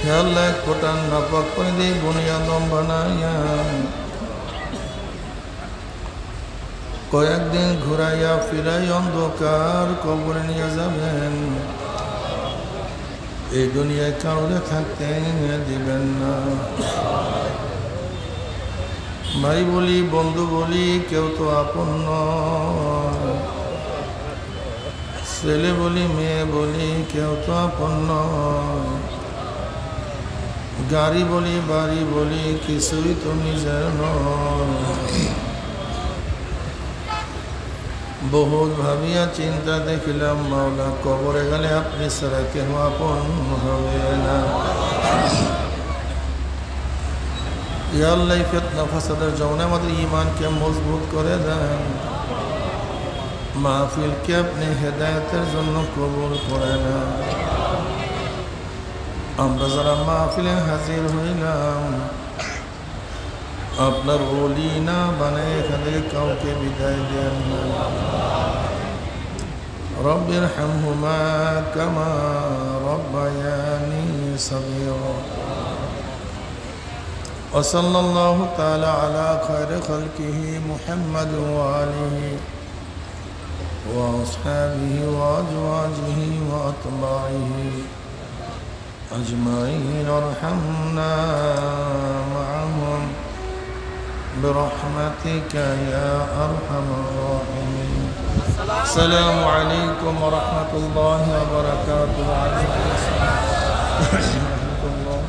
হে আল্লাহ এক ফোঁটা নাপাক করে দিয়ে বুনিয়াদম বানাইয়া কয়েকদিন ঘুরাইয়া ফিরাই অন্ধকার কবরে নিয়ে যাবেন। এই দুনিয়ায় কাউরে থাকতে দিবেন না। ভাই বলি বন্ধু বলি কেউ তো আপন নয়, ছেলে বলি মেয়ে বলি কেউ তো আপন নয়, গাড়ি বলি বাড়ি বলি কিছুই তো নিজের নয়। বহুত ভাবিয়া চিন্তা দেখিলাম মাওলা কবরে গেলে আপনি ছাড়া কেহ আপন হবে না। ইয়া আল্লাহ ফিতনা ফাসাদের জমানায় আমাদের ঈমানকে মজবুত করে দেন, মাহফিলকে আপনি হেদায়েতের জন্য কবুল করে নেন। আমরা যারা মাহফিলে হাজির হইলাম আপনার ওলি না বানায় এখান থেকে কাউকে বিদায় দেন না। রব্বির হামহুমা কামা রব্বায়ানি সগীরা। وصلى الله تعالى على خير خلقه محمد وآله وأصحابه وأزواجه وأتباعه أجمعين وارحمنا معهم برحمتك يا أرحم الراحمين. السلام عليكم ورحمة الله وبركاته. وعليكم السلام ورحمة الله.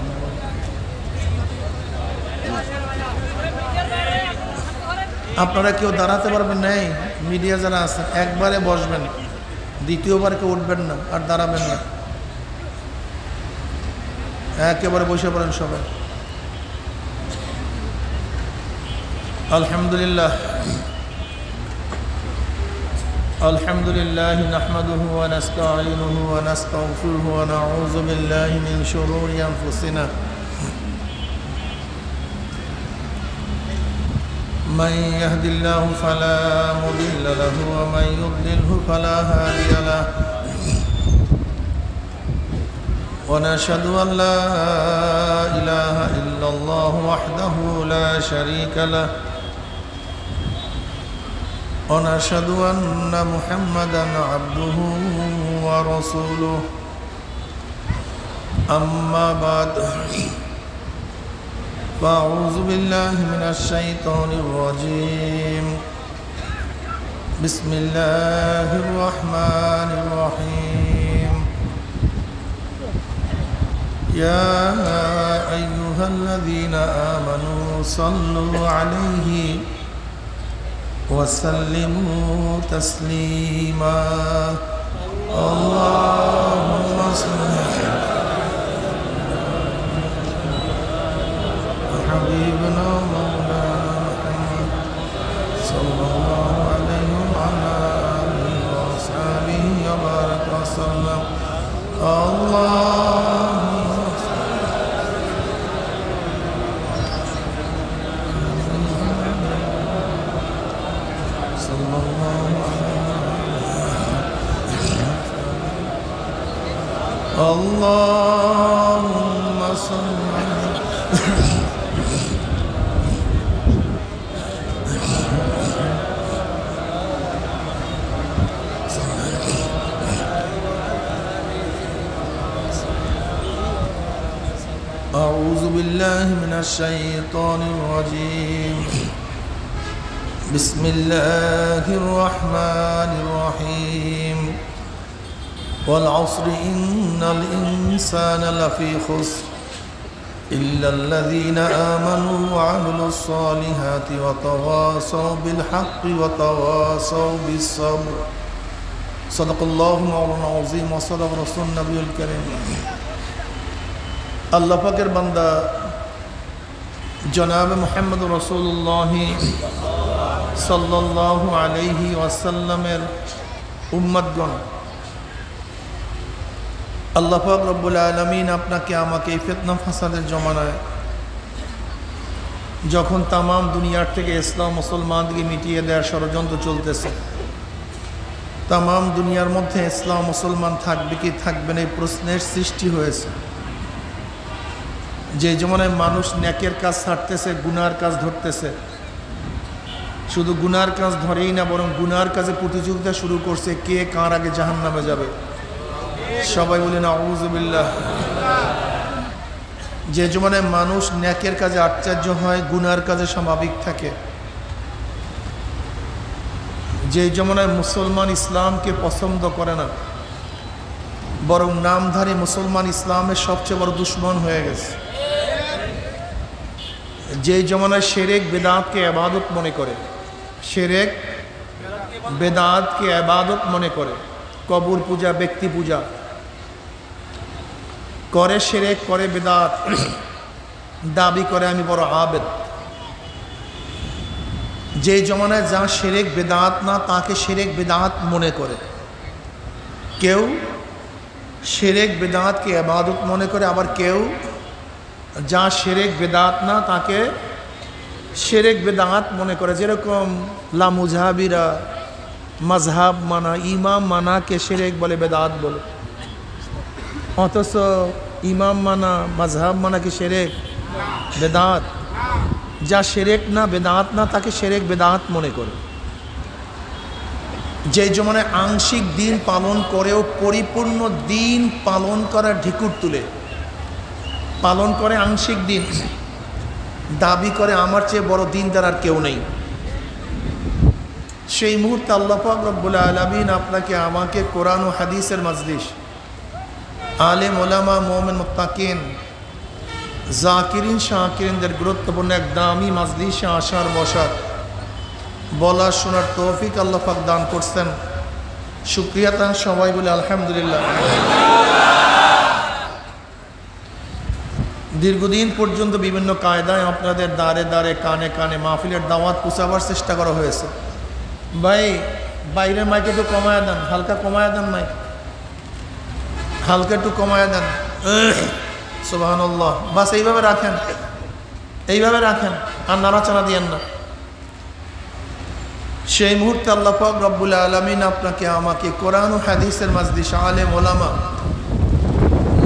আপনারা কেউ দাঁড়াতে পারবেন না? মিডিয়া যারা আছেন একবারে বসবেন, দ্বিতীয়বার কেউ উঠবেন না আর দাঁড়াবেন না, একেবারে বসে পড়েন সবাই। আলহামদুলিল্লাহ আলহামদুলিল্লাহ নাহমাদুহু ওয়া নাস্তাঈনুহু ওয়া নাস্তাগফিরুহু ওয়া নাউযু বিল্লাহি মিন শুরুরি আনফুসিনা من يهد الله فلا مضل له ومن يضلله فلا هادي له ونشهد أن لا إله إلا الله وحده لا شريك له ونشهد أن محمدا عبده ورسوله أما بعد فأعوذ بالله من الشيطان الرجيم بسم الله الرحمن الرحيم يا أيها الذين آمنوا صلوا عليه وسلموا تسليما اللهم صل حبيبنا مولانا محمد صلى الله عليه وعلى آله وأصحابه وبارك وسلم اللهم صلى الله عليه اللهم صل أعوذ بالله من الشيطان الرجيم بسم الله الرحمن الرحيم والعصر إن الإنسان لفي خسر إلا الذين آمنوا وعملوا الصالحات وتواصوا بالحق وتواصوا بالصبر صدق الله مولانا العظيم وصدق رسول النبي الكريم আল্লাহ পাকের বান্দা জনাব মুহাম্মদ রাসূলুল্লাহ সাল্লাল্লাহু আলাইহি ওয়াসাল্লামের উম্মতগণ, আল্লাহ পাক রব্বুল আলামিন আপনাকে আমাকে এই ফিতনা ফাসাদের জমানায় যখন তাম দুনিয়ার থেকে ইসলাম মুসলমানদেরকে মিটিয়ে দেওয়ার ষড়যন্ত্র চলতেছে, তাম দুনিয়ার মধ্যে ইসলাম মুসলমান থাকবে কি থাকবে না এই প্রশ্নের সৃষ্টি হয়েছে। যে জমানায় মানুষ নেকের কাজ ছাড়তেছে, গুনার কাজ ধরতেছে, শুধু গুনার কাজ ধরেই না, বরং গুনার কাজে প্রতিযোগিতা শুরু করছে, কে কার আগে জাহান্নামে যাবে। সবাই বলেন আউযু বিল্লাহ। যে জমানায় মানুষ নেকের কাজে আশ্চর্য হয়, গুনার কাজে স্বাভাবিক থাকে, যে জমানায় মুসলমান ইসলামকে পছন্দ করে না, বরং নামধারী মুসলমান ইসলামের সবচেয়ে বড় দুশ্মন হয়ে গেছে, যে জমানায় শিরক বিদআতকে ইবাদত মনে করে, শিরক বিদআতকে ইবাদত মনে করে, কবর পূজা, ব্যক্তি পূজা করে, শিরক করে, বিদআত দাবি করে আমি বড় আবেদ। যে জমানায় যা শিরক বিদআত না তাকে শিরক বিদআত মনে করে, কেউ শিরক বিদআতকে ইবাদত মনে করে, আবার কেউ যা শিরক বিদআত না তাকে শিরক বিদআত মনে করে। যেরকম লামুজাহাবিরা মাযহাব মানা, ইমাম মানাকে শিরক বলে, বিদআত বলে, অথচ ইমাম মানা, মাযহাব মানা কি শিরক বিদআত? যা শিরক না, বিদআত না, তাকে শিরক বিদআত মনে করে। যে জমানায় আংশিক দিন পালন করেও পরিপূর্ণ দিন পালন করার ঢিকুর তুলে পালন করে, আংশিক দিন দাবি করে আমার চেয়ে বড় দিনদার আর কেউ নেই, সেই মুহূর্তে আল্লাহ পাক রব্বুল আলামিন আপনাকে আমাকে কোরআন ও হাদিসের মাজলিস, আলেম ওলামা, মুমিন, মুত্তাকিন, জাকিরিন, শাকিরিনদের গুরুত্বপূর্ণ এক দামি মাজলিসে আসার, বসার, বলা, শোনার তৌফিক আল্লাহ পাক দান করছেন। শুকরিয়া তান সবাই বলে আলহামদুলিল্লাহ। দীর্ঘদিন পর্যন্ত বিভিন্ন কায়দায় আপনাদের দ্বারে দ্বারে, কানে কানে মাহফিলের দাওয়াত পৌঁছাবার চেষ্টা করা হয়েছে। ভাই বাইরের মাইকে একটু কমায় দেন, হালকা কমায় দেন, মাইক হালকা একটু কমায় দেন। সুবহানাল্লাহ। বাস এইভাবে রাখেন, এইভাবে রাখেন, আর নাড়াচাড়া দিয়েন না। সেই মুহূর্তে আল্লাহ পাক রব্বুল আলামিন আপনাকে আমাকে কোরআন ও হাদিসের মাজলিস, আলেম ওলামা,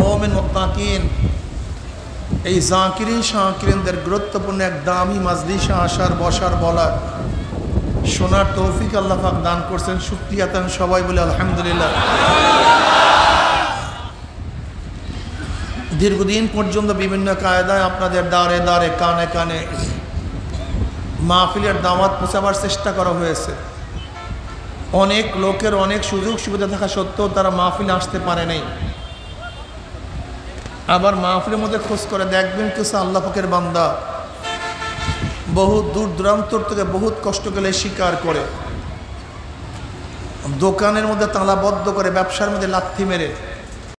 মুমিন, মুত্তাকিন, এই জাকিরিন শাকিরিনদের গুরুত্বপূর্ণ এক দামি মাজলিসে আসার, বসার, বলার, শোনার তৌফিক আল্লাহ পাক দান করছেন। শুকরিয়া তান সবাই বলে আলহামদুলিল্লাহ। দীর্ঘদিন পর্যন্ত বিভিন্ন কায়দায় আপনাদের দ্বারে দ্বারে, কানে কানে মাহফিলের দাওয়াত পৌঁছাবার চেষ্টা করা হয়েছে। অনেক লোকের অনেক সুযোগ সুবিধা থাকা সত্ত্বেও তারা মাহফিলে আসতে পারে নাই। আবার মাহফিলের মধ্যে খোঁজ করে দেখবেন কিছু আল্লাহ পাকের বান্দা বহু দূর দূরান্তর থেকে বহুত কষ্ট করে স্বীকার করে, দোকানের মধ্যে তালাবদ্ধ করে, ব্যবসার মধ্যে লাথি মেরে